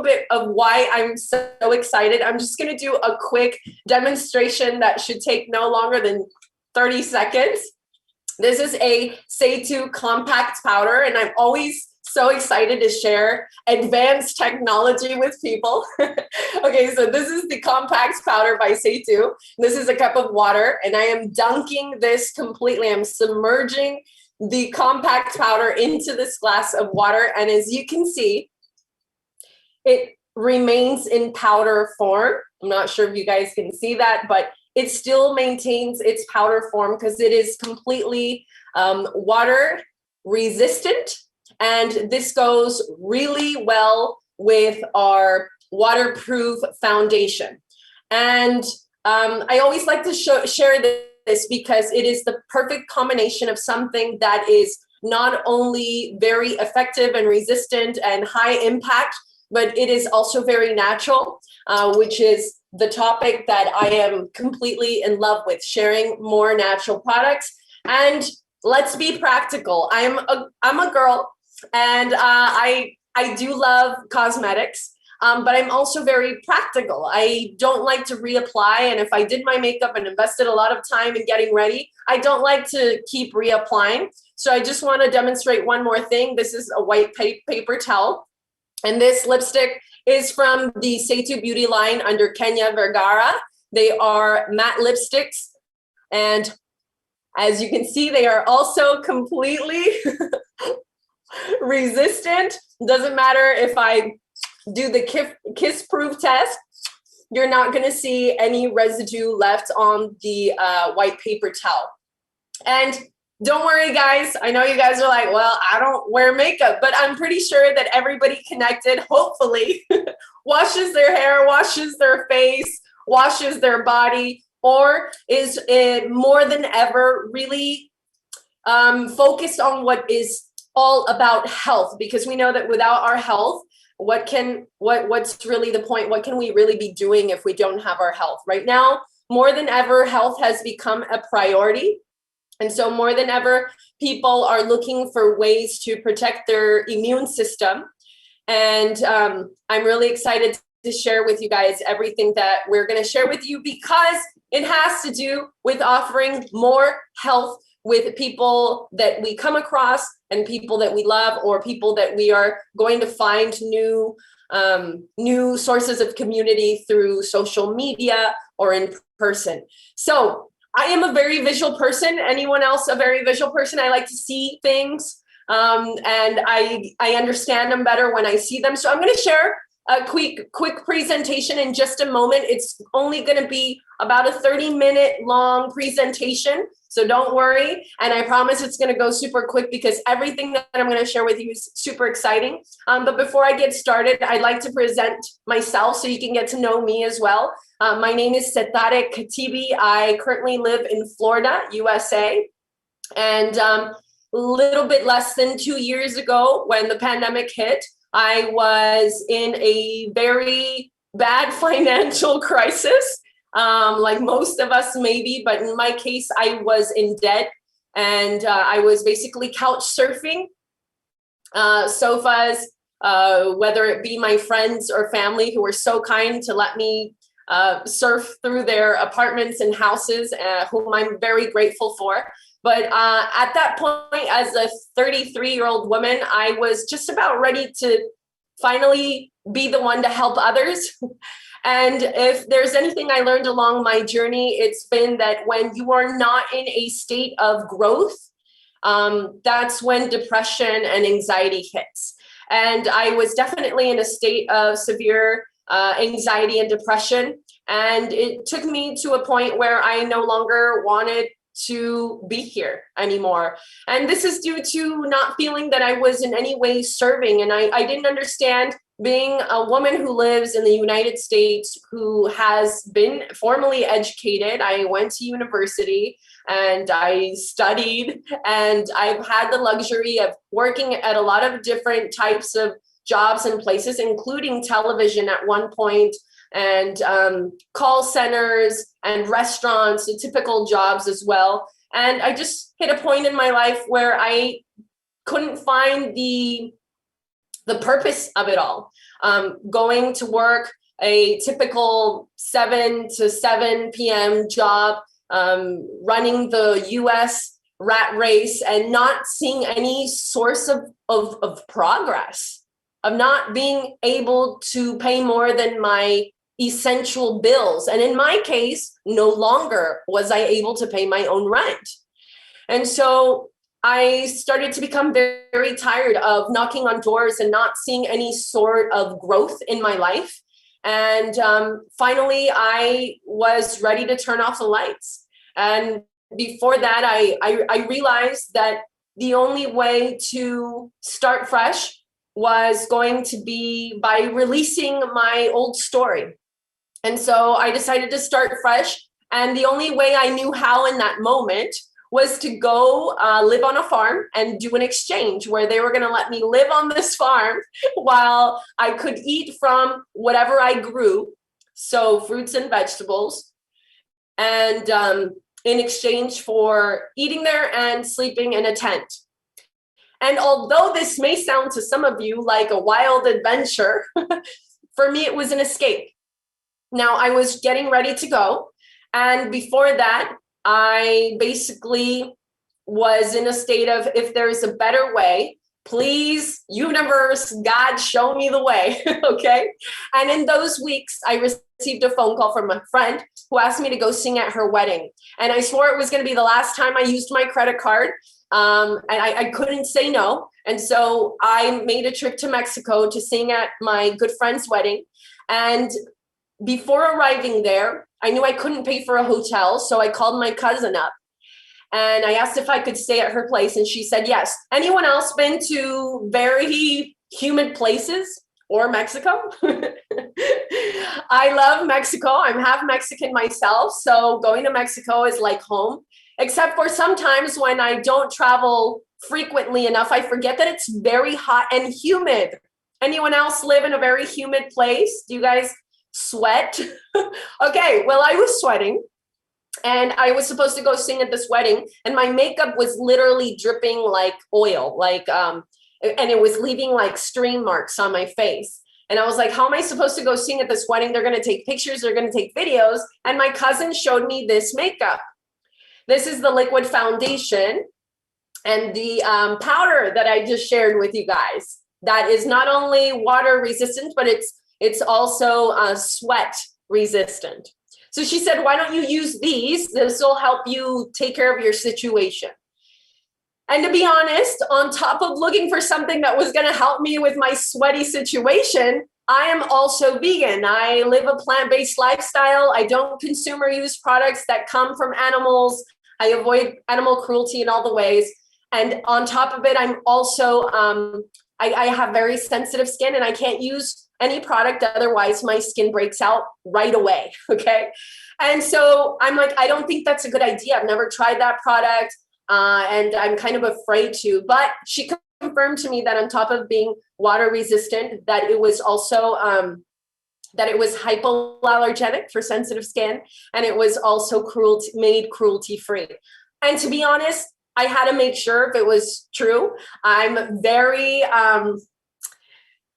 bit of why I'm so excited. I'm just going to do a quick demonstration that should take no longer than 30 seconds. This is a SEYTÚ compact powder, and I'm always so excited to share advanced technology with people. Okay, so this is the compact powder by SEYTÚ. This is a cup of water, and I am dunking this completely. I'm submerging the compact powder into this glass of water, and as you can see, it remains in powder form. I'm not sure if you guys can see that, but it still maintains its powder form because it is completely water resistant. And this goes really well with our waterproof foundation. And I always like to share this because it is the perfect combination of something that is not only very effective and resistant and high impact, but it is also very natural, which is the topic that I am completely in love with, sharing more natural products. And let's be practical. I'm a girl, and I do love cosmetics, but I'm also very practical. I don't like to reapply, and if I did my makeup and invested a lot of time in getting ready, I don't like to keep reapplying. So I just want to demonstrate one more thing. This is a white paper towel, and this lipstick is from the SEYTÚ beauty line under Kenya Vergara. They are matte lipsticks, and as you can see, they are also completely resistant. Doesn't matter if I do the kiss proof test, you're not going to see any residue left on the white paper towel. And don't worry, guys. I know you guys are like, well, I don't wear makeup, but I'm pretty sure that everybody connected, hopefully, washes their hair, washes their face, washes their body, or is more than ever really focused on what is all about health, because we know that without our health, what's really the point? What can we really be doing if we don't have our health? Right now, more than ever, health has become a priority. And so more than ever, people are looking for ways to protect their immune system. And I'm really excited to share with you guys everything that we're going to share with you, because it has to do with offering more health with people that we come across and people that we love, or people that we are going to find new sources of community through social media or in person. So I am a very visual person. Anyone else a very visual person? I like to see things, and I understand them better when I see them. So I'm going to share a quick presentation in just a moment. It's only going to be about a 30-minute long presentation, so don't worry. And I promise it's going to go super quick because everything that I'm going to share with you is super exciting. But before I get started, I'd like to present myself so you can get to know me as well. My name is Setare Katibi. I currently live in Florida, USA. And a little bit less than 2 years ago, when the pandemic hit, I was in a very bad financial crisis, like most of us maybe, but in my case, I was in debt, and I was basically couch surfing sofas, whether it be my friends or family who were so kind to let me surf through their apartments and houses, whom I'm very grateful for. But at that point, as a 33-year-old woman, I was just about ready to finally be the one to help others. And if there's anything I learned along my journey, it's been that when you are not in a state of growth, that's when depression and anxiety hits. And I was definitely in a state of severe anxiety and depression. And it took me to a point where I no longer wanted to be here anymore. And this is due to not feeling that I was in any way serving. And I didn't understand, being a woman who lives in the United States, who has been formally educated. I went to university and I studied, and I've had the luxury of working at a lot of different types of jobs and places, including television at one point, and call centers and restaurants, the typical jobs as well. And I just hit a point in my life where I couldn't find the the purpose of it all. Going to work, a typical 7 to 7 p.m. job, running the US rat race and not seeing any source of progress, of not being able to pay more than my essential bills. And in my case, no longer was I able to pay my own rent. And so I started to become very, very tired of knocking on doors and not seeing any sort of growth in my life. And finally, I was ready to turn off the lights. And before that, I realized that the only way to start fresh was going to be by releasing my old story. And so I decided to start fresh. And the only way I knew how in that moment was to go live on a farm and do an exchange where they were going to let me live on this farm while I could eat from whatever I grew, so fruits and vegetables, and in exchange for eating there and sleeping in a tent. And although this may sound to some of you like a wild adventure, for me it was an escape. Now I was getting ready to go, and before that, I basically was in a state of, if there's a better way, please, universe, God, show me the way, okay? And in those weeks, I received a phone call from a friend who asked me to go sing at her wedding. And I swore it was gonna be the last time I used my credit card, and I couldn't say no. And so I made a trip to Mexico to sing at my good friend's wedding. And before arriving there, I knew I couldn't pay for a hotel, so I called my cousin up and I asked if I could stay at her place, and she said yes. Anyone else been to very humid places or Mexico? I love Mexico. I'm half Mexican myself, so going to Mexico is like home, except for sometimes when I don't travel frequently enough, I forget that it's very hot and humid. Anyone else live in a very humid place? Do you guys sweat? Okay, well, I was sweating and I was supposed to go sing at this wedding, and my makeup was literally dripping like oil, and it was leaving like stream marks on my face. And I was like, how am I supposed to go sing at this wedding? They're going to take pictures, they're going to take videos. And my cousin showed me this makeup. This is the liquid foundation and the powder that I just shared with you guys. That is not only water resistant, but it's also sweat resistant. So she said, why don't you use these? This will help you take care of your situation. And to be honest, on top of looking for something that was going to help me with my sweaty situation, I am also vegan. I live a plant-based lifestyle. I don't consume or use products that come from animals. I avoid animal cruelty in all the ways. And on top of it, I'm also, I have very sensitive skin, and I can't use any product, otherwise my skin breaks out right away, okay? And so I'm like, I don't think that's a good idea. I've never tried that product, and I'm kind of afraid to. But she confirmed to me that on top of being water resistant, that it was also, that it was hypoallergenic for sensitive skin, and it was also made cruelty-free. And to be honest, I had to make sure if it was true. I'm very,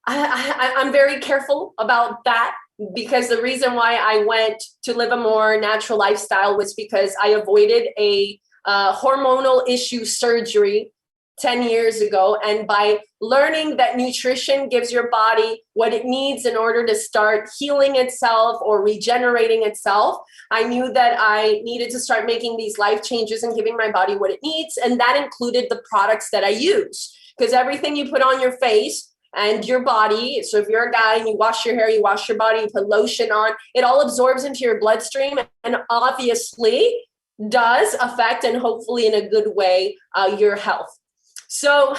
I'm very careful about that, because the reason why I went to live a more natural lifestyle was because I avoided a hormonal issue surgery 10 years ago. And by learning that nutrition gives your body what it needs in order to start healing itself or regenerating itself, I knew that I needed to start making these life changes and giving my body what it needs. And that included the products that I use, because everything you put on your face and your body, so if you're a guy and you wash your hair, you wash your body, you put lotion on, it all absorbs into your bloodstream and obviously does affect, and hopefully in a good way, your health. So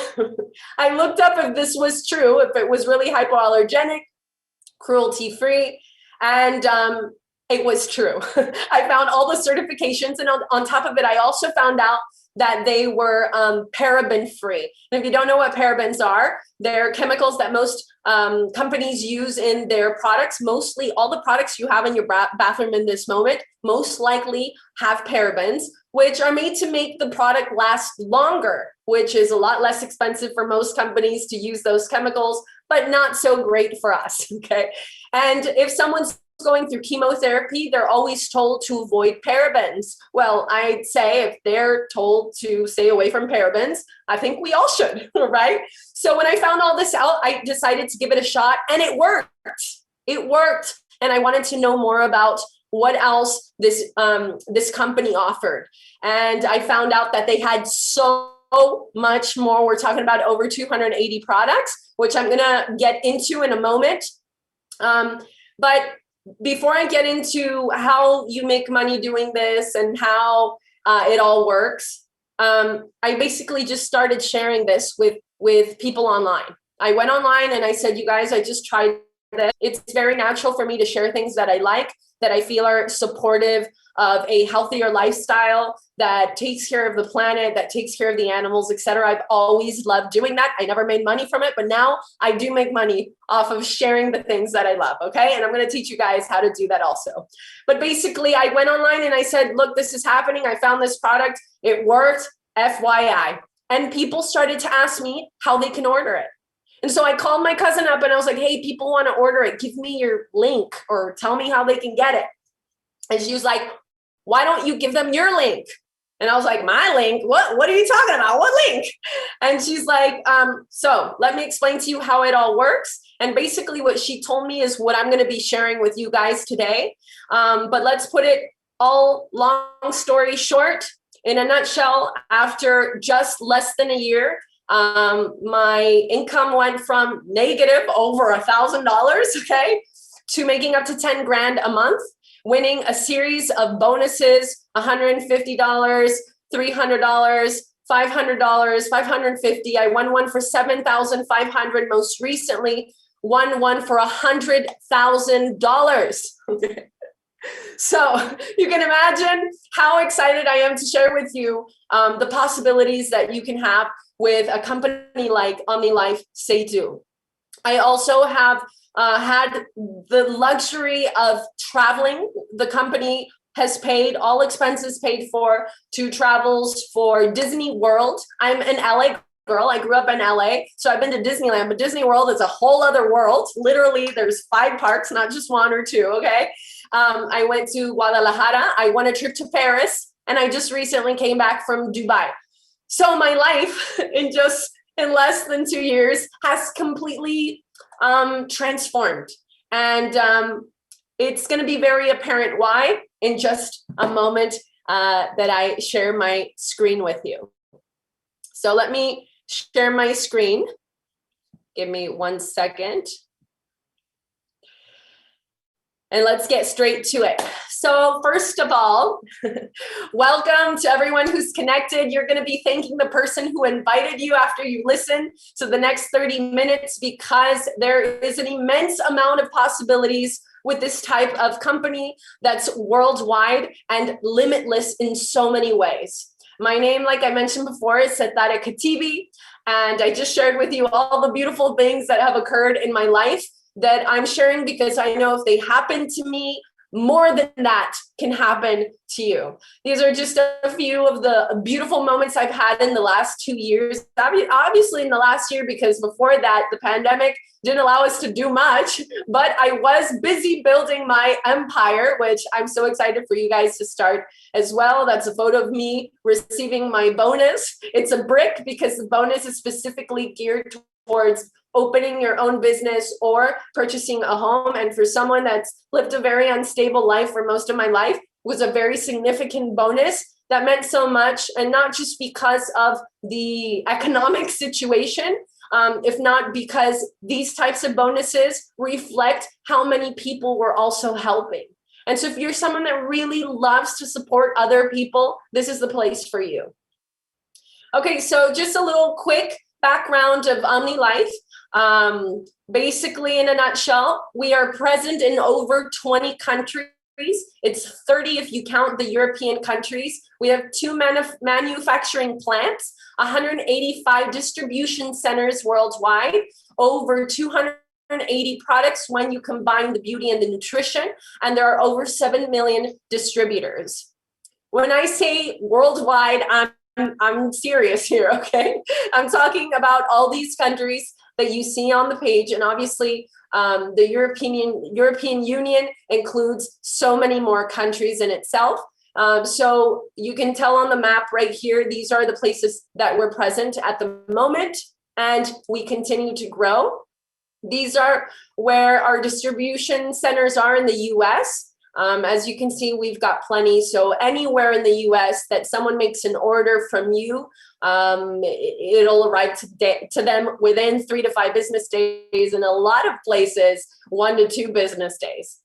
I looked up if this was true, if it was really hypoallergenic, cruelty-free, and it was true. I found all the certifications, and on top of it, I also found out that they were paraben-free. And if you don't know what parabens are, they're chemicals that most companies use in their products. Mostly all the products you have in your bathroom in this moment most likely have parabens, which are made to make the product last longer, which is a lot less expensive for most companies to use those chemicals but not so great for us, okay? And if someone's going through chemotherapy, they're always told to avoid parabens. Well, I'd say if they're told to stay away from parabens, I think we all should, right? So when I found all this out, I decided to give it a shot, and it worked. It worked. And I wanted to know more about what else this company offered. And I found out that they had so much more. We're talking about over 280 products, which I'm gonna get into in a moment. But before I get into how you make money doing this and how it all works, I basically just started sharing this with people online. I went online and I said, you guys, I just tried this. It's very natural for me to share things that I like, that I feel are supportive of a healthier lifestyle, that takes care of the planet, that takes care of the animals, etc. I've always loved doing that. I never made money from it, but now I do make money off of sharing the things that I love, okay? And I'm gonna teach you guys how to do that also. But basically, I went online and I said, look, this is happening. I found this product. It worked, FYI. And people started to ask me how they can order it. And so I called my cousin up and I was like, hey, people want to order it. Give me your link or tell me how they can get it. And she was like, why don't you give them your link? And I was like, my link? What are you talking about? What link? And she's like, so let me explain to you how it all works. And basically what she told me is what I'm going to be sharing with you guys today. But let's put it all long story short. In a nutshell, after just less than a year, my income went from negative over $1,000, okay, to making up to 10 grand a month, winning a series of bonuses, $150, $300, $500, $550. I won one for $7,500. Most recently, won one for $100,000. Okay. So you can imagine how excited I am to share with you the possibilities that you can have with a company like OMNILIFE-SEYTÚ. I also have had the luxury of traveling. The company has paid all expenses paid for to travels for Disney World. I'm an LA girl. I grew up in LA, so I've been to Disneyland, but Disney World is a whole other world. Literally, there's 5 parks, not just 1 or 2, okay? I went to Guadalajara. I won a trip to Paris, and I just recently came back from Dubai. So my life in less than 2 years has completely transformed. And it's going to be very apparent why in just a moment that I share my screen with you. So let me share my screen. Give me 1 second. And let's get straight to it. So first of all, welcome to everyone who's connected. You're going to be thanking the person who invited you after you listen to the next 30 minutes, because there is an immense amount of possibilities with this type of company that's worldwide and limitless in so many ways. My name, like I mentioned before, is Setare Katibi, and I just shared with you all the beautiful things that have occurred in my life that I'm sharing because I know if they happen to me, more than that can happen to you. These are just a few of the beautiful moments I've had in the last 2 years. Obviously in the last year, because before that, the pandemic didn't allow us to do much, but I was busy building my empire, which I'm so excited for you guys to start as well. That's a photo of me receiving my bonus. It's a brick because the bonus is specifically geared towards opening your own business or purchasing a home. And for someone that's lived a very unstable life for most of my life, was a very significant bonus that meant so much. And not just because of the economic situation, if not because these types of bonuses reflect how many people we're also helping. And so if you're someone that really loves to support other people, this is the place for you. Okay, so just a little quick background of OmniLife. Basically, in a nutshell, we are present in over 20 countries. It's 30 if you count the European countries. We have 2 manufacturing plants, 185 distribution centers worldwide, over 280 products when you combine the beauty and the nutrition, and there are over 7 million distributors. When I say worldwide, I'm I'm serious here, okay? I'm talking about all these countries that you see on the page, and obviously the European Union includes so many more countries in itself. So you can tell on the map right here, these are the places that we're present at the moment, and we continue to grow. These are where our distribution centers are in the US. As you can see, we've got plenty. So anywhere in the US that someone makes an order from you, it'll arrive to them within 3 to 5 business days, and a lot of places 1 to 2 business days.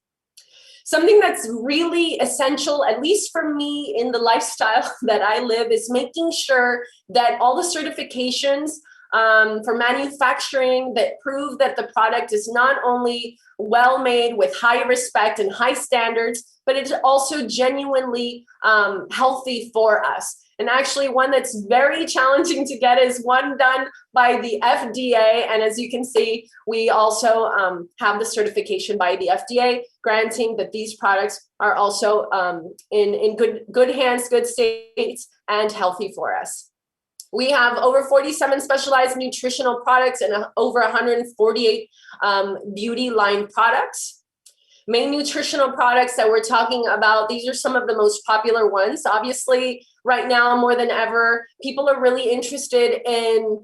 Something that's really essential, at least for me in the lifestyle that I live, is making sure that all the certifications for manufacturing that prove that the product is not only well made with high respect and high standards, but it's also genuinely healthy for us. And actually one that's very challenging to get is one done by the FDA. And as you can see, we also have the certification by the FDA granting that these products are also in good hands, good states, and healthy for us. We have over 47 specialized nutritional products and over 148 beauty line products. Main nutritional products that we're talking about, these are some of the most popular ones. Obviously, right now, more than ever, people are really interested in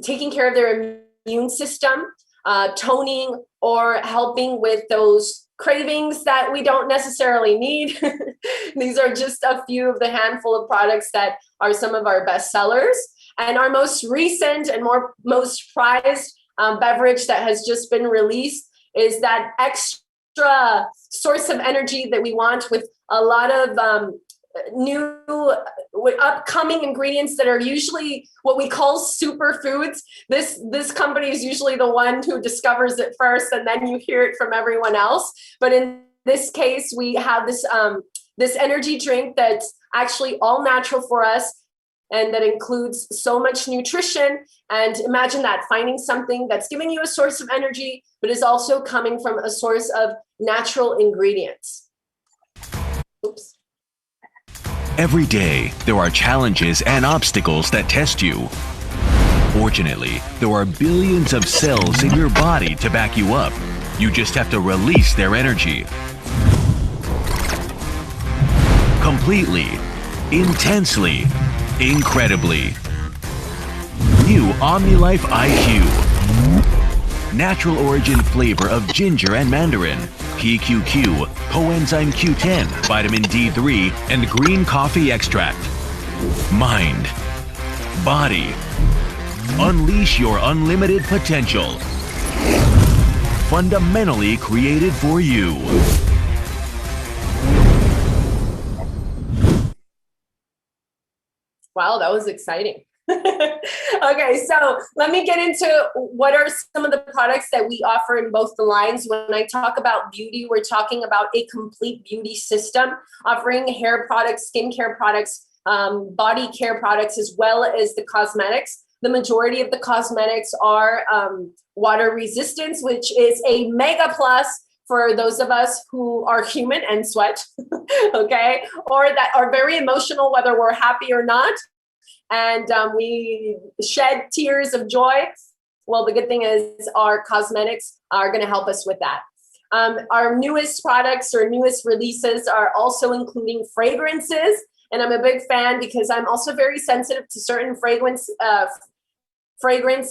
taking care of their immune system, toning or helping with those cravings that we don't necessarily need. These are just a few of the handful of products that are some of our best sellers. And our most recent and most prized beverage that has just been released is that extra source of energy that we want, with a lot of new upcoming ingredients that are usually what we call superfoods. This company is usually the one who discovers it first, and then you hear it from everyone else. But in this case, we have this energy drink that's actually all natural for us, and that includes so much nutrition. And imagine that, finding something that's giving you a source of energy, but is also coming from a source of natural ingredients. Oops. Every day, there are challenges and obstacles that test you. Fortunately, there are billions of cells in your body to back you up. You just have to release their energy. Completely, intensely, incredibly. New OmniLife IQ. Natural origin flavor of ginger and mandarin, PQQ, coenzyme Q10, vitamin D3, and green coffee extract. Mind, body, unleash your unlimited potential. Fundamentally created for you. Wow, that was exciting. Okay, so let me get into what are some of the products that we offer in both the lines. When I talk about beauty, we're talking about a complete beauty system, offering hair products, skincare products, body care products, as well as the cosmetics. The majority of the cosmetics are water resistance, which is a mega plus for those of us who are human and sweat, okay, or that are very emotional, whether we're happy or not, and we shed tears of joy. Well, the good thing is our cosmetics are going to help us with that. Our newest products or newest releases are also including fragrances, and I'm a big fan because I'm also very sensitive to certain fragrance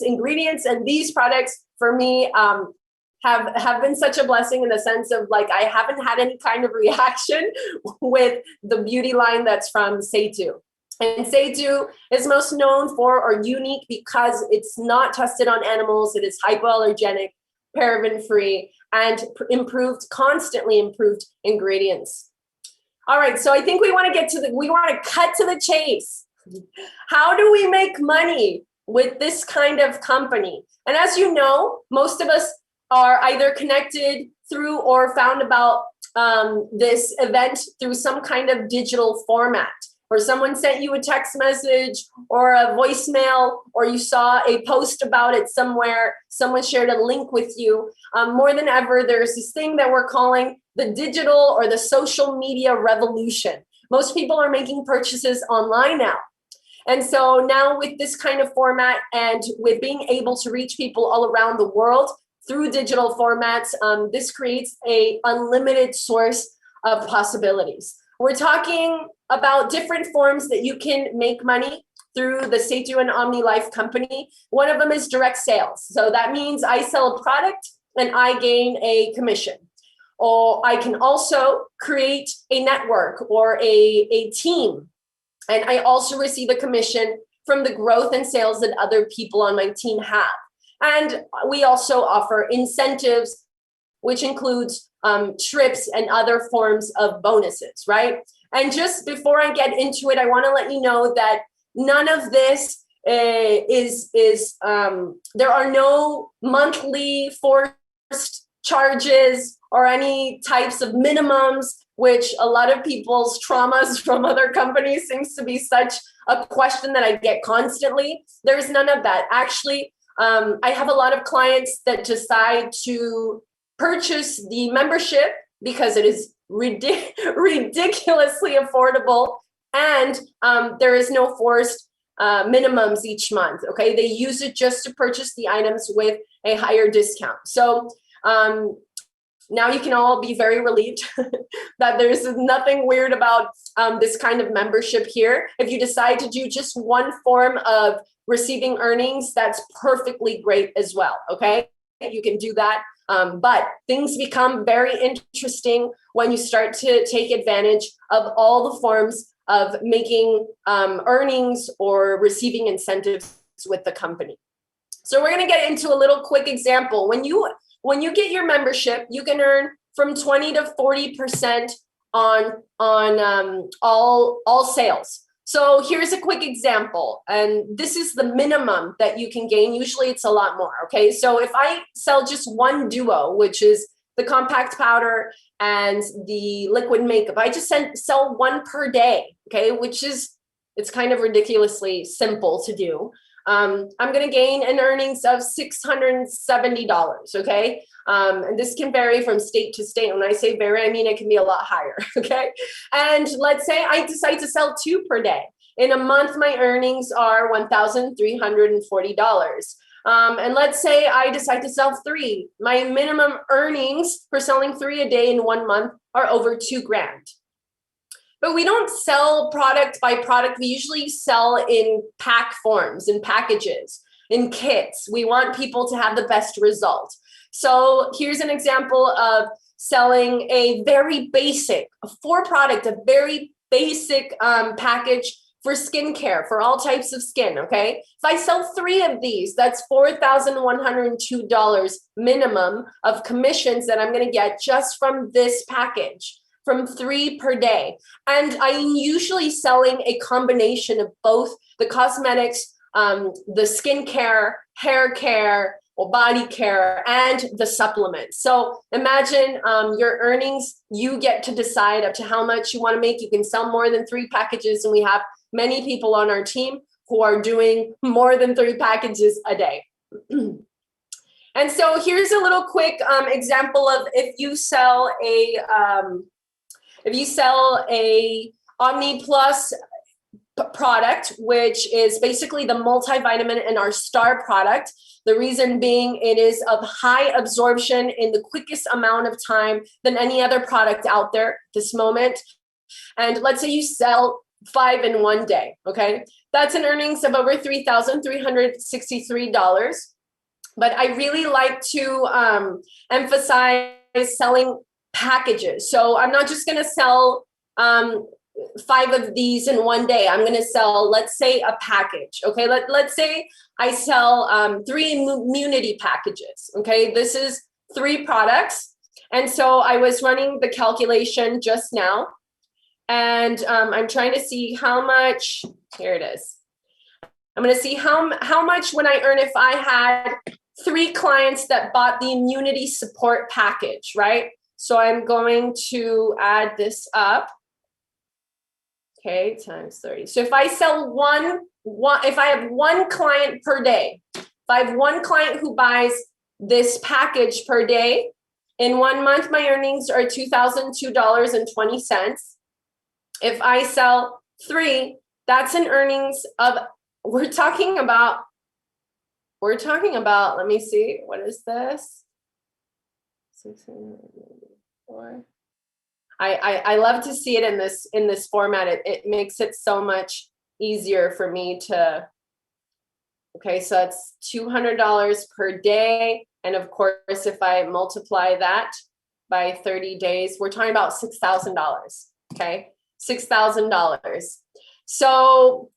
ingredients, and these products for me have been such a blessing in the sense of, like, I haven't had any kind of reaction with the beauty line that's from SEYTÚ. And SEYTÚ is most known for, or unique, because it's not tested on animals. It is hypoallergenic, paraben-free, and constantly improved ingredients. All right, so I think we want to cut to the chase. How do we make money with this kind of company? And as you know, most of us are either connected through or found about this event through some kind of digital format, or someone sent you a text message or a voicemail, or you saw a post about it somewhere, someone shared a link with you. More than ever, there's this thing that we're calling the digital or the social media revolution. Most people are making purchases online now. And so now with this kind of format and with being able to reach people all around the world through digital formats, this creates a unlimited source of possibilities. We're talking about different forms that you can make money through the Seytú and OmniLife company. One of them is direct sales. So that means I sell a product and I gain a commission. Or I can also create a network or a team. And I also receive a commission from the growth and sales that other people on my team have. And we also offer incentives, which includes trips and other forms of bonuses, right? And just before I get into it, I want to let you know that none of this there are no monthly forced charges or any types of minimums, which a lot of people's traumas from other companies seems to be such a question that I get constantly. There's none of that. Actually, I have a lot of clients that decide to purchase the membership because it is ridiculously affordable, and there is no forced minimums each month. Okay, they use it just to purchase the items with a higher discount. So now you can all be very relieved that there's nothing weird about this kind of membership here. If you decide to do just one form of receiving earnings, that's perfectly great as well. Okay, you can do that. But things become very interesting when you start to take advantage of all the forms of making earnings or receiving incentives with the company. So we're going to get into a little quick example. When you get your membership, you can earn from 20 to 40% on all sales. So here's a quick example, and this is the minimum that you can gain. Usually it's a lot more, okay? So if I sell just one duo, which is the compact powder and the liquid makeup, I just sell one per day, okay? It's kind of ridiculously simple to do. I'm gonna gain an earnings of $670, okay? And this can vary from state to state. When I say vary, I mean it can be a lot higher, okay? And let's say I decide to sell two per day. In a month, my earnings are $1,340. And let's say I decide to sell three. My minimum earnings for selling three a day in 1 month are over $2,000. But we don't sell product by product. We usually sell in pack forms, in packages, in kits. We want people to have the best result. So here's an example of selling a very basic, a very basic package for skincare, for all types of skin, okay? If I sell three of these, that's $4,102 minimum of commissions that I'm gonna get just from this package, from three per day. And I'm usually selling a combination of both the cosmetics, the skincare, hair care, or body care, and the supplements. So imagine your earnings, you get to decide up to how much you want to make. You can sell more than three packages, and we have many people on our team who are doing more than three packages a day. And so here's a little quick example of if you sell a Omni Plus product, which is basically the multivitamin and our star product. The reason being it is of high absorption in the quickest amount of time than any other product out there at this moment. And let's say you sell 5 in 1 day, okay? That's an earnings of over $3,363. But I really like to emphasize selling packages. So I'm not just gonna sell 5 of these in 1 day. I'm gonna sell, let's say, a package, okay? Let's say I sell 3 immunity packages, okay? This is 3 products. And so I was running the calculation just now, and I'm trying to see how much, here it is. I'm gonna see how much when I earn if I had 3 clients that bought the immunity support package, right? So I'm going to add this up. Okay, times 30. So if I sell if I have 1 client per day, if I have 1 client who buys this package per day, in 1 month, my earnings are $2,002.20. If I sell 3, That's an earnings of, we're talking about, let me see, what is this? 694. I love to see it in this format. It makes it so much easier for me to, okay, so it's $200 per day. And of course, if I multiply that by 30 days, we're talking about $6,000, okay? $6,000. So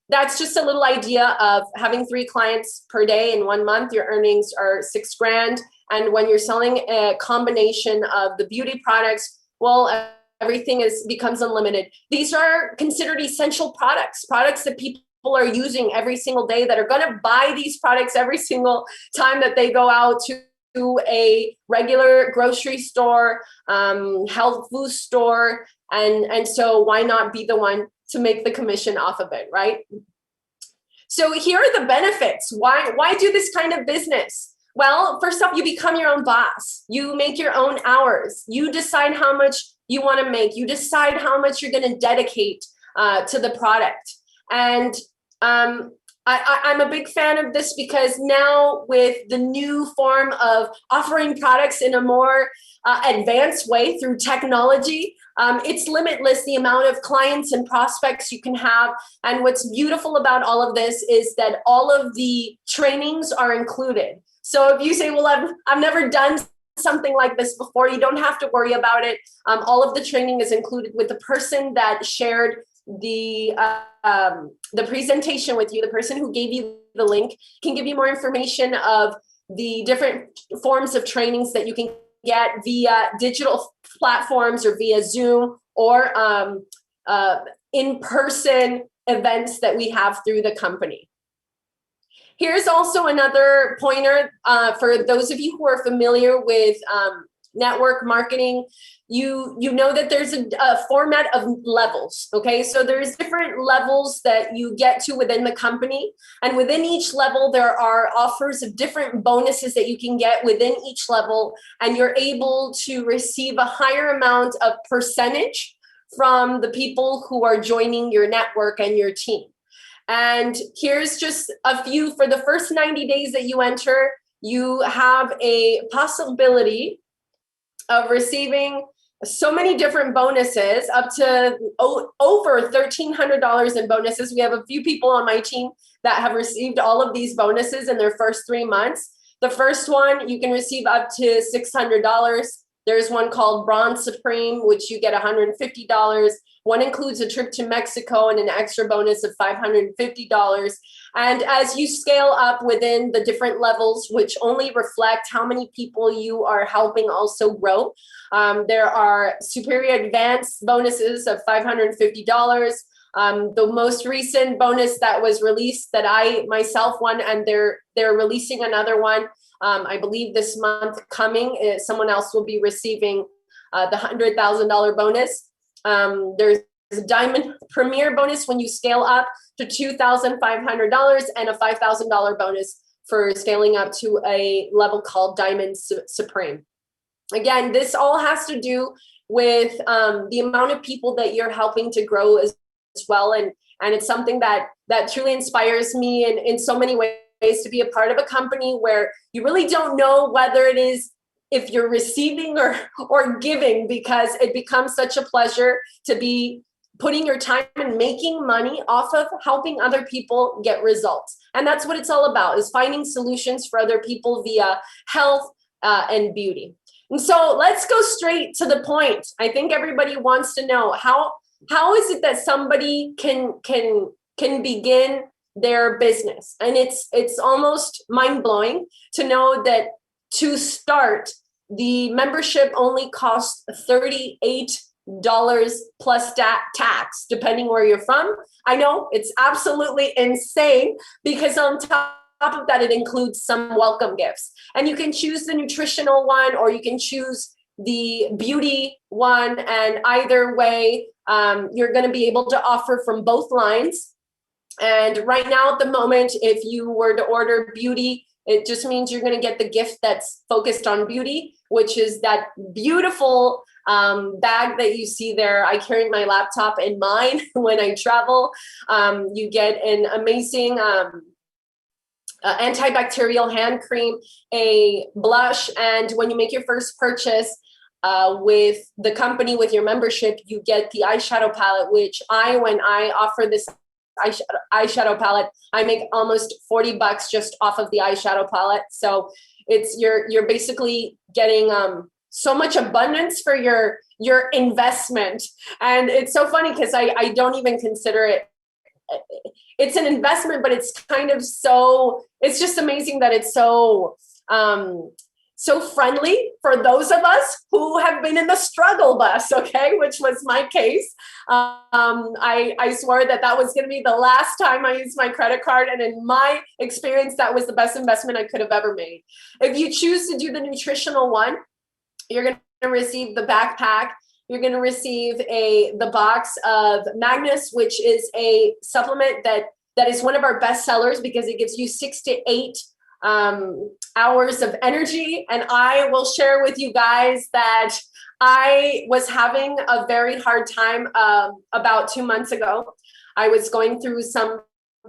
that's just a little idea of having 3 clients per day in 1 month. Your earnings are $6,000. And when you're selling a combination of the beauty products, well, everything becomes unlimited. These are considered essential products that people are using every single day, that are going to buy these products every single time that they go out to a regular grocery store, health food store. And so why not be the one to make the commission off of it, right? So here are the benefits. Why do this kind of business? Well, first off, you become your own boss. You make your own hours. You decide how much you want to make. You decide how much you're going to dedicate to the product. And I'm a big fan of this, because now with the new form of offering products in a more advanced way through technology, it's limitless, the amount of clients and prospects you can have. And what's beautiful about all of this is that all of the trainings are included. So if you say, well, I've never done something like this before, you don't have to worry about it. All of the training is included with the person that shared the presentation with you. The person who gave you the link can give you more information of the different forms of trainings that you can get via digital platforms or via Zoom or in-person events that we have through the company. Here's also another pointer for those of you who are familiar with network marketing. You know that there's a format of levels, okay? So there's different levels that you get to within the company. And within each level, there are offers of different bonuses that you can get within each level. And you're able to receive a higher amount of percentage from the people who are joining your network and your team. And here's just a few. For the first 90 days that you enter, you have a possibility of receiving so many different bonuses, up to over $1,300 in bonuses. We have a few people on my team that have received all of these bonuses in their first 3 months. The first one, you can receive up to $600. There's one called Bronze Supreme, which you get $150. One includes a trip to Mexico and an extra bonus of $550. And as you scale up within the different levels, which only reflect how many people you are helping also grow, there are superior advanced bonuses of $550. The most recent bonus that was released that I myself won, and they're releasing another one, I believe this month coming, someone else will be receiving the $100,000 bonus. There's a Diamond Premier bonus when you scale up to $2,500, and a $5,000 bonus for scaling up to a level called Diamond Supreme. Again, this all has to do with the amount of people that you're helping to grow as well. And it's something that truly inspires me in so many ways, to be a part of a company where you really don't know whether it is if you're receiving or giving, because it becomes such a pleasure to be putting your time and making money off of helping other people get results. And that's what it's all about, is finding solutions for other people via health and beauty. And so let's go straight to the point. I think everybody wants to know how is it that somebody can begin their business. And it's almost mind-blowing to know that to start, the membership only costs $38 plus tax, depending where you're from. I know it's absolutely insane, because on top of that, it includes some welcome gifts. And you can choose the nutritional one, or you can choose the beauty one. And either way, you're going to be able to offer from both lines. And right now, at the moment, if you were to order beauty, it just means you're going to get the gift that's focused on beauty, which is that beautiful bag that you see there. I carry my laptop in mine when I travel. You get an amazing antibacterial hand cream, a blush, and when you make your first purchase with the company, with your membership, you get the eyeshadow palette, which when I offer this eyeshadow palette, I make almost $40 just off of the eyeshadow palette. So it's you're basically getting so much abundance for your investment. And it's so funny because I don't even consider it, it's an investment, but it's kind of it's just amazing that it's so friendly for those of us who have been in the struggle bus, okay, which was my case. I swore that was going to be the last time I used my credit card. And in my experience, that was the best investment I could have ever made. If you choose to do the nutritional one, you're going to receive the backpack. You're going to receive the box of Magnus, which is a supplement that is one of our best sellers because it gives you 6 to 8 hours of energy. And I will share with you guys that I was having a very hard time about 2 months ago. I was going through some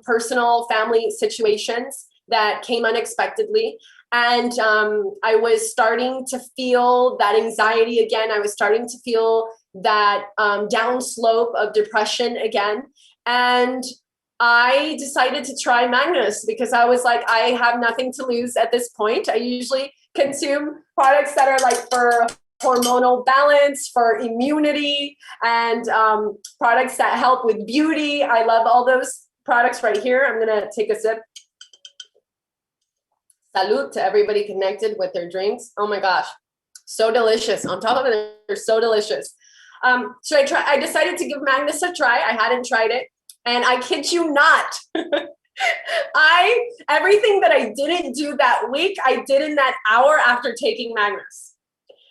personal family situations that came unexpectedly. And I was starting to feel that anxiety again. I was starting to feel that downslope of depression again. And I decided to try Magnus because I was like, I have nothing to lose at this point. I usually consume products that are like for hormonal balance, for immunity, and products that help with beauty. I love all those products right here. I'm going to take a sip. Salud to everybody connected with their drinks. Oh my gosh, so delicious. On top of it, they're so delicious. So I decided to give Magnus a try. I hadn't tried it. And I kid you not, everything that I didn't do that week, I did in that hour after taking Magnus.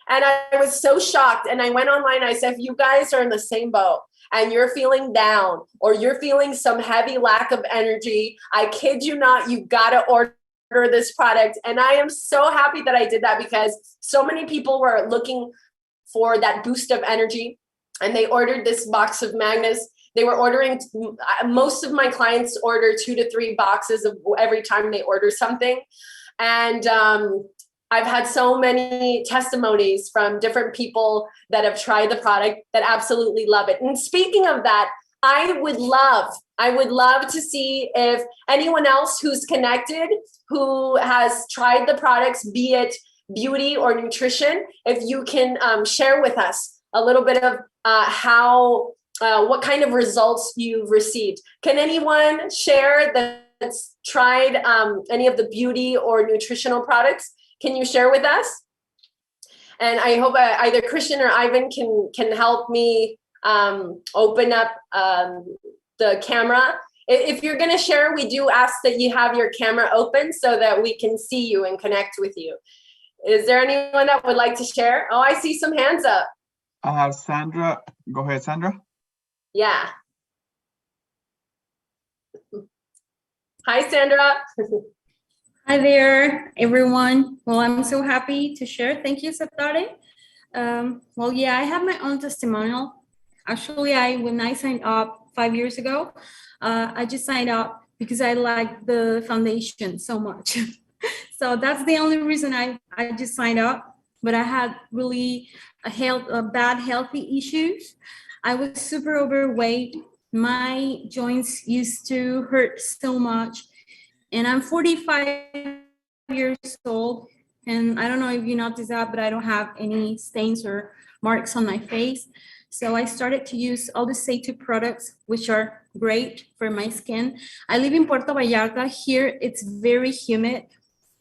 And I was so shocked. And I went online, I said, if you guys are in the same boat and you're feeling down or you're feeling some heavy lack of energy, I kid you not, you gotta order this product. And I am so happy that I did that because so many people were looking for that boost of energy and they ordered this box of Magnus. They were ordering, most of my clients order 2 to 3 boxes of every time they order something. And I've had so many testimonies from different people that have tried the product that absolutely love it. And speaking of that, I would love to see if anyone else who's connected, who has tried the products, be it beauty or nutrition, if you can share with us a little bit of what kind of results you've received. Can anyone share that's tried any of the beauty or nutritional products? Can you share with us? And I hope either Christian or Ivan can help me open up the camera. If you're going to share, we do ask that you have your camera open so that we can see you and connect with you. Is there anyone that would like to share? Oh, I see some hands up. Sandra. Go ahead, Sandra. Yeah. Hi, Sandra. Hi there, everyone. Well, I'm so happy to share. Thank you, Satare. Well, yeah, I have my own testimonial. Actually, when I signed up 5 years ago, I just signed up because I liked the foundation so much. So that's the only reason I just signed up. But I had really bad healthy issues. I was super overweight. My joints used to hurt so much. And I'm 45 years old. And I don't know if you noticed that, but I don't have any stains or marks on my face. So I started to use all the SEYTÚ products, which are great for my skin. I live in Puerto Vallarta. Here, it's very humid.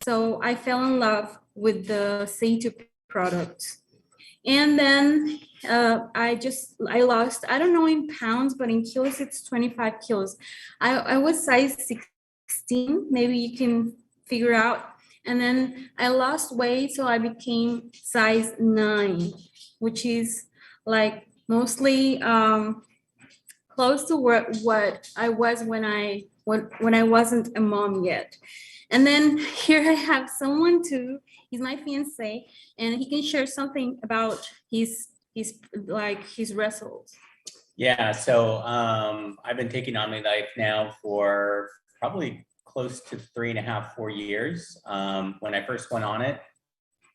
So I fell in love with the SEYTÚ products. And then I lost, I don't know in pounds, but in kilos, it's 25 kilos. I was size 16, maybe you can figure out. And then I lost weight, so I became size 9, which is like mostly close to what I was when I wasn't a mom yet. And then here I have someone too. He's my fiance, and he can share something about his results. Yeah, so I've been taking OmniLife now for probably close to 3.5, 4 years. When I first went on it,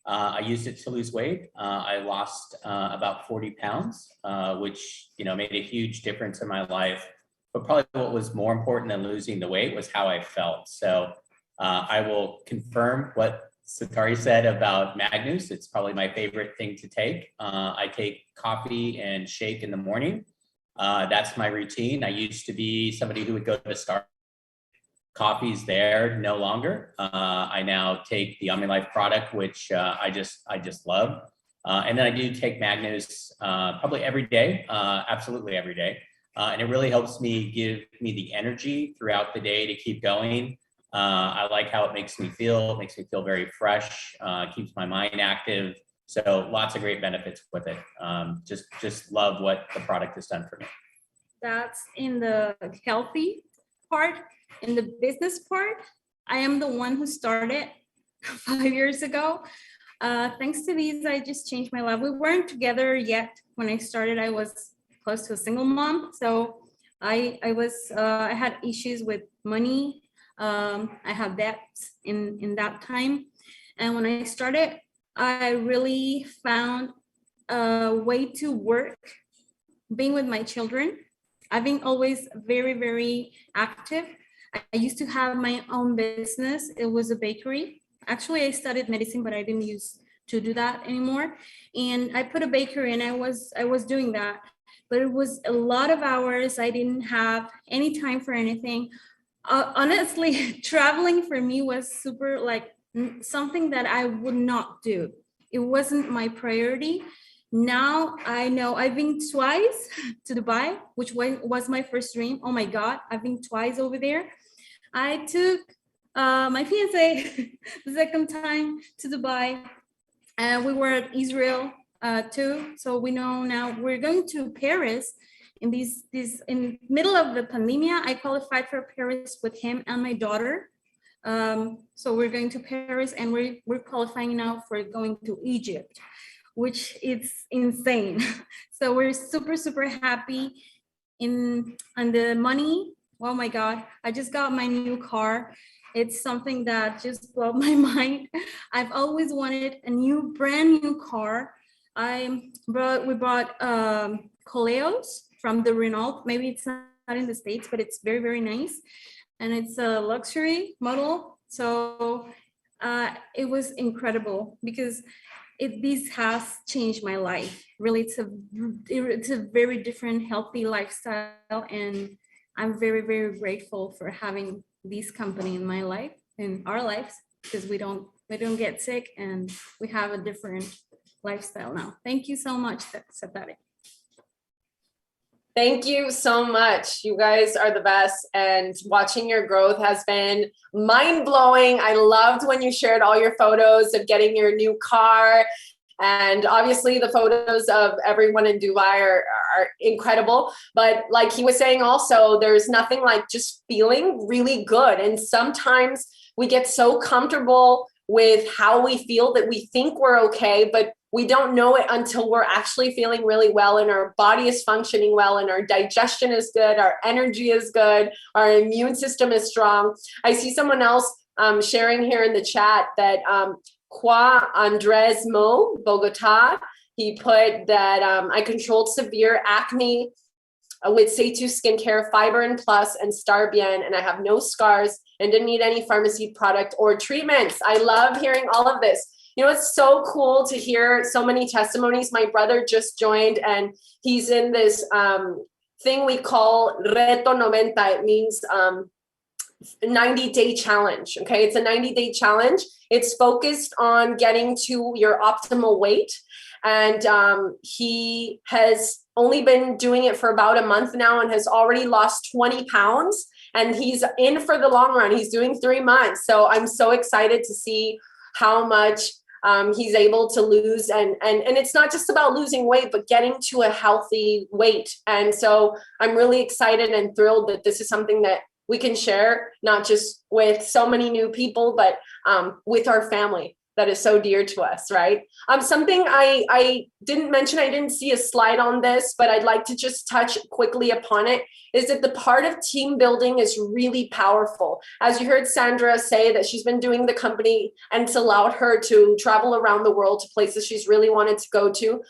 I used it to lose weight. I lost about 40 pounds, which made a huge difference in my life. But probably what was more important than losing the weight was how I felt. So I will confirm what Satari said about Magnus. It's probably my favorite thing to take. I take coffee and shake in the morning. That's my routine. I used to be somebody who would go to Starbucks. Coffee's there no longer. I now take the OmniLife product, which I just love. And then I do take Magnus probably every day, absolutely every day. And it really helps me, give me the energy throughout the day to keep going. I like how it makes me feel. It makes me feel very fresh, keeps my mind active. So lots of great benefits with it. Just love what the product has done for me. That's in the healthy part. In the business part, I am the one who started 5 years ago. Thanks to these, I just changed my life. We weren't together yet. When I started, I was close to a single mom. So I had issues with money. I had debts in that time. And when I started, I really found a way to work being with my children. I've been always very, very active. I used to have my own business. It was a bakery. Actually, I studied medicine, but I didn't use to do that anymore. And I put a bakery and I was doing that, but it was a lot of hours. I didn't have any time for anything. Honestly, traveling for me was super something that I would not do. It wasn't my priority. Now I know I've been twice to Dubai, which was my first dream. Oh my God, I've been twice over there. I took my fiance the second time to Dubai, and we were at Israel too. So we know now we're going to Paris in in middle of the pandemic. I qualified for Paris with him and my daughter. So we're going to Paris, and we're qualifying now for going to Egypt, which is insane. So we're super, super happy on the money. Oh my God, I just got my new car. It's something that just blew my mind. I've always wanted a brand new car. We brought Coleos from the Renault. Maybe it's not in the States, but it's very, very nice. And it's a luxury model. So it was incredible because this has changed my life. Really, it's a very different, healthy lifestyle, and I'm very, very grateful for having this company in my life, in our lives, because we don't get sick and we have a different lifestyle now. Thank you so much, Satari. Thank you so much. You guys are the best, and watching your growth has been mind-blowing. I loved when you shared all your photos of getting your new car, and obviously the photos of everyone in Dubai are incredible. But like he was saying also, there's nothing like just feeling really good. And sometimes we get so comfortable with how we feel that we think we're okay, but we don't know it until we're actually feeling really well and our body is functioning well and our digestion is good, our energy is good, our immune system is strong. I see someone else sharing here in the chat that Qua Andres Mo, Bogota, he put that I controlled severe acne with Seytú Skincare, Fiber and Plus, and Star Bien, and I have no scars and didn't need any pharmacy product or treatments. I love hearing all of this. You know, it's so cool to hear so many testimonies. My brother just joined, and he's in this thing we call Reto 90. It means 90-day challenge. Okay, it's a 90-day challenge. It's focused on getting to your optimal weight. And he has only been doing it for about a month now and has already lost 20 pounds. And he's in for the long run. He's doing 3 months. So I'm so excited to see how much he's able to lose. And it's not just about losing weight, but getting to a healthy weight. And so I'm really excited and thrilled that this is something that we can share, not just with so many new people, but with our family that is so dear to us, right? Something I didn't mention, I didn't see a slide on this, but I'd like to just touch quickly upon it, is that the part of team building is really powerful. As you heard Sandra say that she's been doing the company and it's allowed her to travel around the world to places she's really wanted to go to.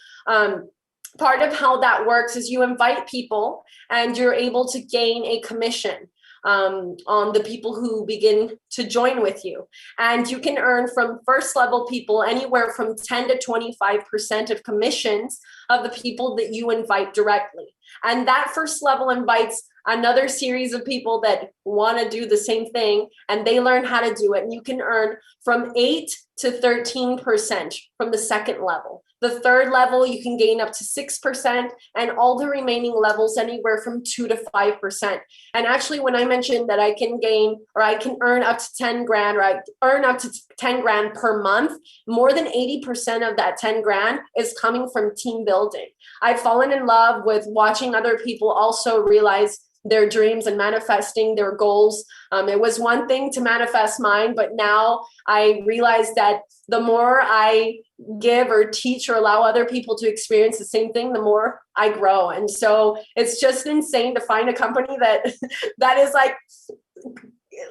Part of how that works is you invite people and you're able to gain a commission on the people who begin to join with you. And you can earn from first level people anywhere from 10 to 25% of commissions of the people that you invite directly. And that first level invites another series of people that want to do the same thing, and they learn how to do it. And you can earn from 8 to 13% from the second level. The third level, you can gain up to 6%, and all the remaining levels anywhere from 2 to 5%. And actually, when I mentioned that I can gain, or I can earn up to 10 grand, or I earn up to 10 grand per month, more than 80% of that 10 grand is coming from team building. I've fallen in love with watching other people also realize their dreams and manifesting their goals. It was one thing to manifest mine, but now I realize that the more I give or teach or allow other people to experience the same thing, the more I grow. And so it's just insane to find a company that that is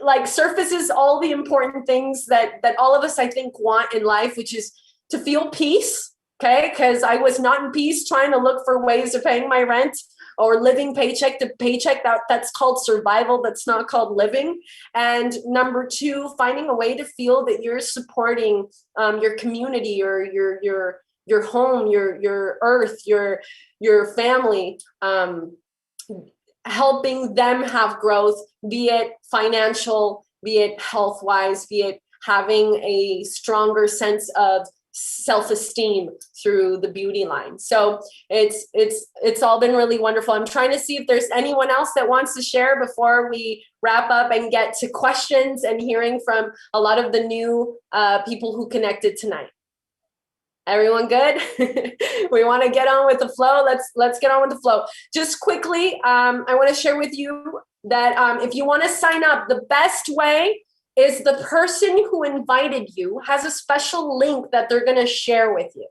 like surfaces all the important things that all of us, I think, want in life, which is to feel peace. Okay, because I was not in peace trying to look for ways of paying my rent or living paycheck to paycheck. That's called survival. That's not called living. And number two, finding a way to feel that you're supporting your community or your home, your earth, your family, helping them have growth, be it financial, be it health-wise, be it having a stronger sense of self-esteem through the beauty line. So it's all been really wonderful. I'm trying to see if there's anyone else that wants to share before we wrap up and get to questions and hearing from a lot of the new people who connected tonight. Everyone good? We want to get on with the flow. Let's get on with the flow. Just quickly, I want to share with you that if you want to sign up, the best way is the person who invited you has a special link that they're going to share with you.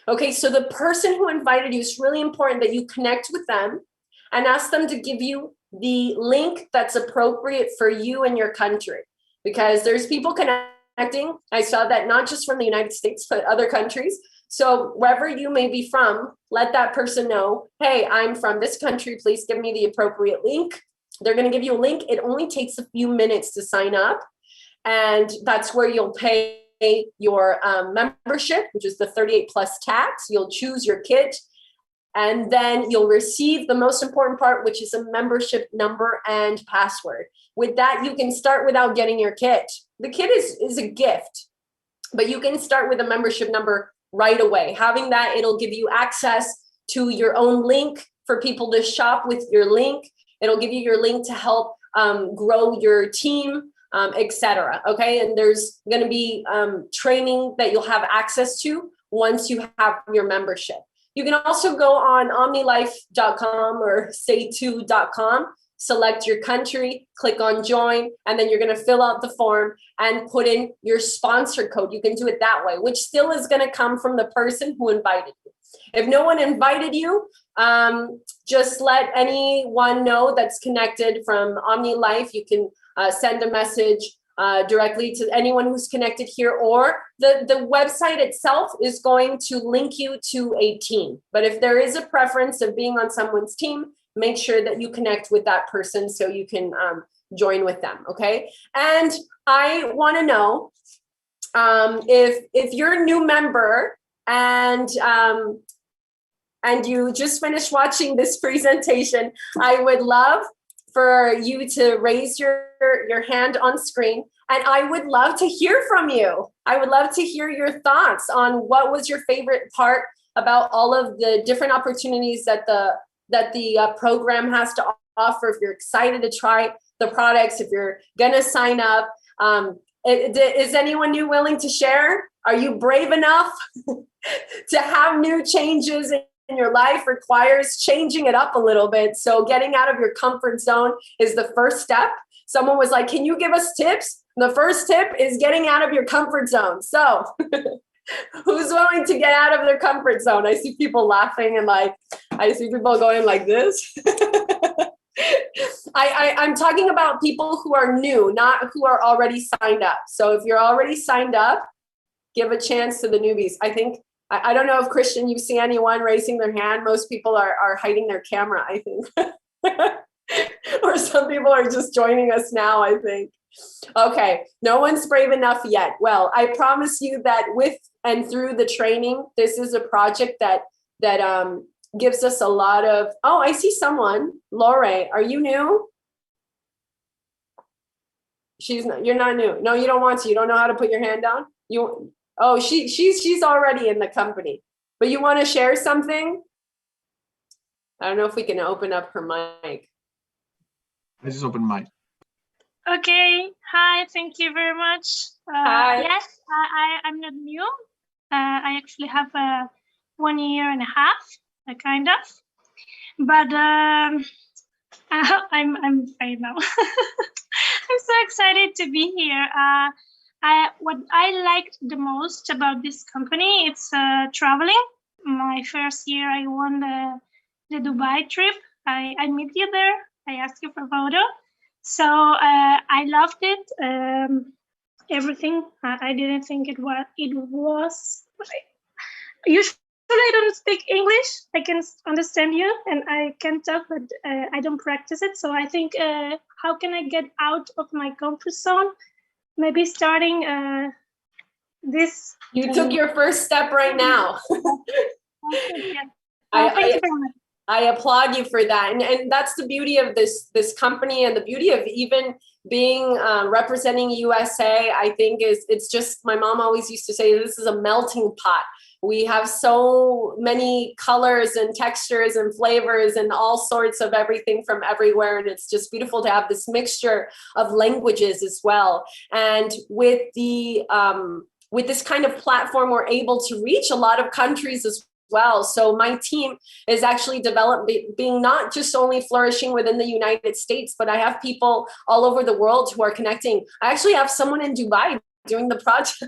Okay, so the person who invited you, it's really important that you connect with them and ask them to give you the link that's appropriate for you and your country, because there's people connecting. I saw that not just from the United States, but other countries. So wherever you may be from, let that person know, hey, I'm from this country. Please give me the appropriate link. They're going to give you a link. It only takes a few minutes to sign up. And that's where you'll pay your membership, which is the 38 plus tax. You'll choose your kit. And then you'll receive the most important part, which is a membership number and password. With that, you can start without getting your kit. The kit is a gift, but you can start with a membership number right away. Having that, it'll give you access to your own link for people to shop with your link. It'll give you your link to help grow your team, etc. Okay, and there's going to be training that you'll have access to once you have your membership. You can also go on OMNILIFE.com or SEYTÚ.com, select your country, click on join, and then you're going to fill out the form and put in your sponsor code. You can do it that way, which still is going to come from the person who invited you. If no one invited you, just let anyone know that's connected from OmniLife. You can send a message directly to anyone who's connected here, or the website itself is going to link you to a team. But if there is a preference of being on someone's team, make sure that you connect with that person so you can join with them, okay? And I want to know if you're a new member and you just finished watching this presentation, I would love for you to raise your hand on screen, and I would love to hear from you. I would love to hear your thoughts on what was your favorite part about all of the different opportunities that the program has to offer. If you're excited to try the products, if you're gonna sign up, is anyone new willing to share? Are you brave enough to have new changes in your life requires changing it up a little bit. So getting out of your comfort zone is the first step. Someone was like, can you give us tips? The first tip is getting out of your comfort zone. So who's willing to get out of their comfort zone? I see people laughing and like, I see people going like this. I'm talking about people who are new, not who are already signed up. So if you're already signed up, give a chance to the newbies. I think, I don't know if Christian, you see anyone raising their hand. Most people are hiding their camera, I think. Or some people are just joining us now, I think. Okay, no one's brave enough yet. Well, I promise you that with and through the training, this is a project that gives us a lot of, oh, I see someone. Lore, are you new? You're not new. No, you don't want to. You don't know how to put your hand down? She's already in the company. But you want to share something? I don't know if we can open up her mic. I just opened mine. Okay. Hi. Thank you very much. Hi. Yes, I'm not new. I actually have 1 year and a half, kind of. But I'm fine now. I'm so excited to be here. What I liked the most about this company, it's traveling. My first year, I won the Dubai trip. I met you there. I asked you for a photo. So I loved it. Everything. I didn't think it was. Usually I don't speak English. I can understand you and I can talk, but I don't practice it. So I think, how can I get out of my comfort zone? Maybe starting this. You took your first step right now. Thank you very much. I applaud you for that. And that's the beauty of this company, and the beauty of even being representing USA, I think it's just, my mom always used to say, this is a melting pot. We have so many colors and textures and flavors and all sorts of everything from everywhere. And it's just beautiful to have this mixture of languages as well. And with this kind of platform, we're able to reach a lot of countries as well. So my team is actually being not just only flourishing within the United States, but I have people all over the world who are connecting. I actually have someone in Dubai doing the project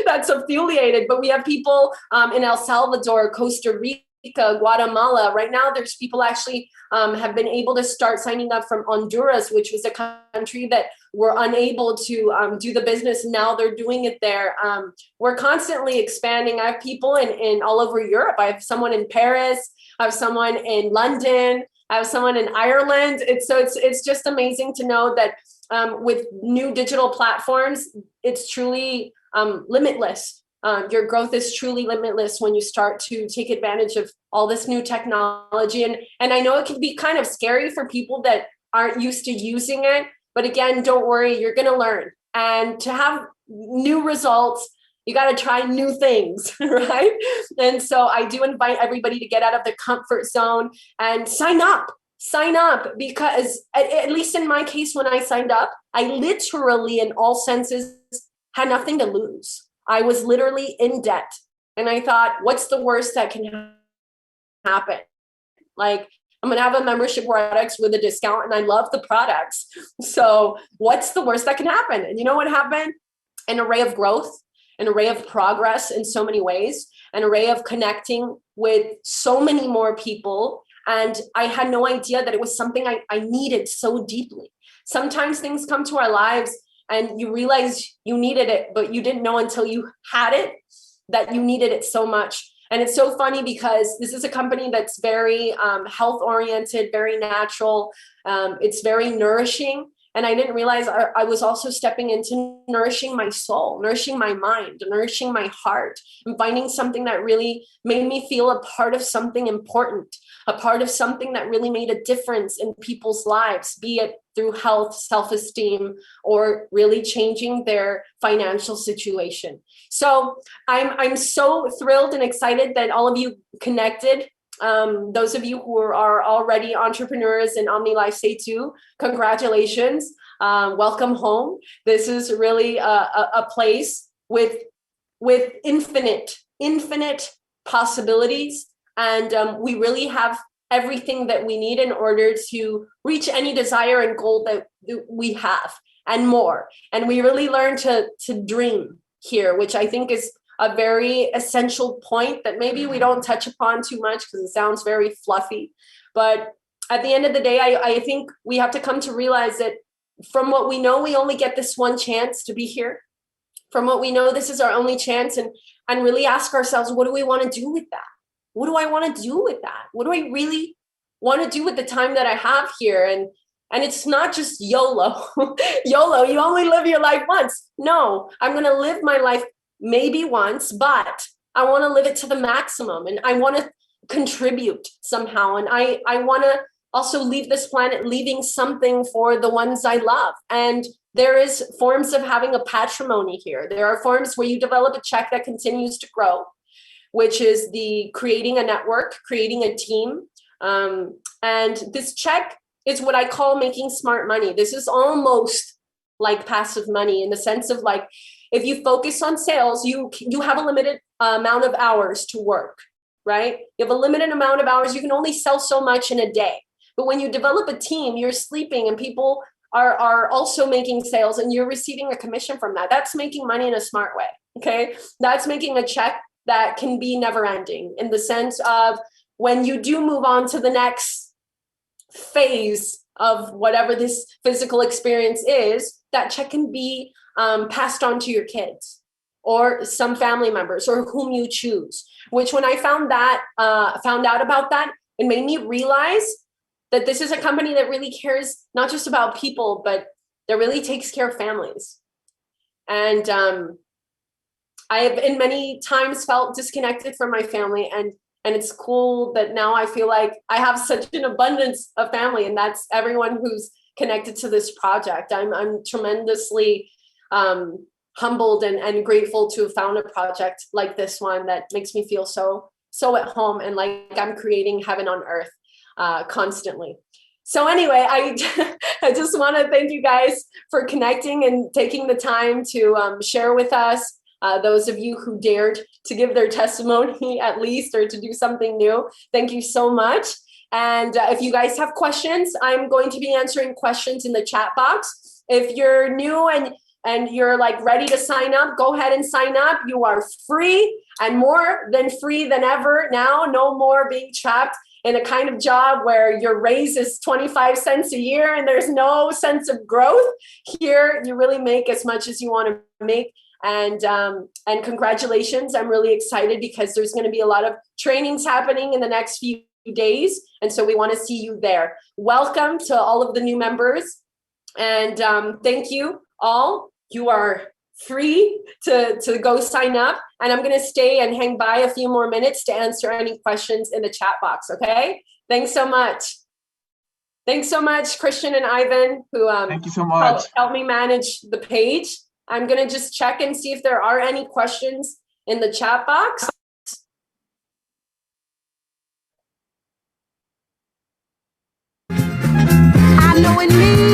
that's affiliated, but we have people in El Salvador, Costa Rica, Guatemala. Right now, there's people actually have been able to start signing up from Honduras, which was a country that were unable to do the business. Now they're doing it there. We're constantly expanding. I have people in all over Europe. I have someone in Paris. I have someone in London. I have someone in Ireland. It's just amazing to know that with new digital platforms, it's truly limitless. Your growth is truly limitless when you start to take advantage of all this new technology. And I know it can be kind of scary for people that aren't used to using it. But again, don't worry, you're going to learn. And to have new results, you got to try new things, right? And so I do invite everybody to get out of their comfort zone and sign up. Sign up, because at least in my case, when I signed up, I literally, in all senses, had nothing to lose. I was literally in debt. And I thought, what's the worst that can happen? Like, I'm going to have a membership products with a discount, and I love the products. So what's the worst that can happen? And you know what happened? An array of growth, an array of progress in so many ways, an array of connecting with so many more people. And I had no idea that it was something I needed so deeply. Sometimes things come to our lives and you realize you needed it, but you didn't know until you had it that you needed it so much. And it's so funny because this is a company that's very health oriented, very natural. It's very nourishing. And I didn't realize I was also stepping into nourishing my soul, nourishing my mind, nourishing my heart, and finding something that really made me feel a part of something important, a part of something that really made a difference in people's lives, be it through health, self-esteem, or really changing their financial situation. So I'm so thrilled and excited that all of you connected. Those of you who are already entrepreneurs in OMNILIFE-SEYTÚ, congratulations. Welcome home. This is really a place with infinite possibilities And we really have everything that we need in order to reach any desire and goal that we have and more. And we really learn to dream here, which I think is a very essential point that maybe we don't touch upon too much because it sounds very fluffy. But at the end of the day, I think we have to come to realize that from what we know, we only get this one chance to be here. From what we know, this is our only chance, and really ask ourselves, what do we want to do with that? What do I want to do with that? What do I really want to do with the time that I have here? And it's not just YOLO. YOLO, you only live your life once. No, I'm going to live my life maybe once, but I want to live it to the maximum, and I want to contribute somehow. And I want to also leave this planet leaving something for the ones I love. And there is forms of having a patrimony here. There are forms where you develop a check that continues to grow, which is the creating a network, creating a team. And this check is what I call making smart money. This is almost like passive money in the sense of like, if you focus on sales, you have a limited amount of hours to work, right? You have a limited amount of hours. You can only sell so much in a day. But when you develop a team, you're sleeping and people are also making sales and you're receiving a commission from that. That's making money in a smart way, okay? That's making a check that can be never ending in the sense of when you do move on to the next phase of whatever this physical experience is, that check can be passed on to your kids or some family members or whom you choose, which when I found out about that, it made me realize that this is a company that really cares not just about people, but that really takes care of families. And I have in many times felt disconnected from my family, and it's cool that now I feel like I have such an abundance of family, and that's everyone who's connected to this project. I'm tremendously humbled and grateful to have found a project like this one that makes me feel so at home and like I'm creating heaven on earth constantly. So anyway, I just want to thank you guys for connecting and taking the time to share with us. Those of you who dared to give their testimony at least, or to do something new, thank you so much. And if you guys have questions, I'm going to be answering questions in the chat box. If you're new and you're like ready to sign up, go ahead and sign up. You are free and more than free than ever now. No more being trapped in a kind of job where your raise is 25 cents a year and there's no sense of growth. Here, you really make as much as you want to make. And congratulations. I'm really excited because there's going to be a lot of trainings happening in the next few days. And so we want to see you there. Welcome to all of the new members. And thank you all. You are free to go sign up. And I'm going to stay and hang by a few more minutes to answer any questions in the chat box. Okay. Thanks so much. Thanks so much, Christian and Ivan, who thank you so much. Help me manage the page. I'm going to just check and see if there are any questions in the chat box. I know in me.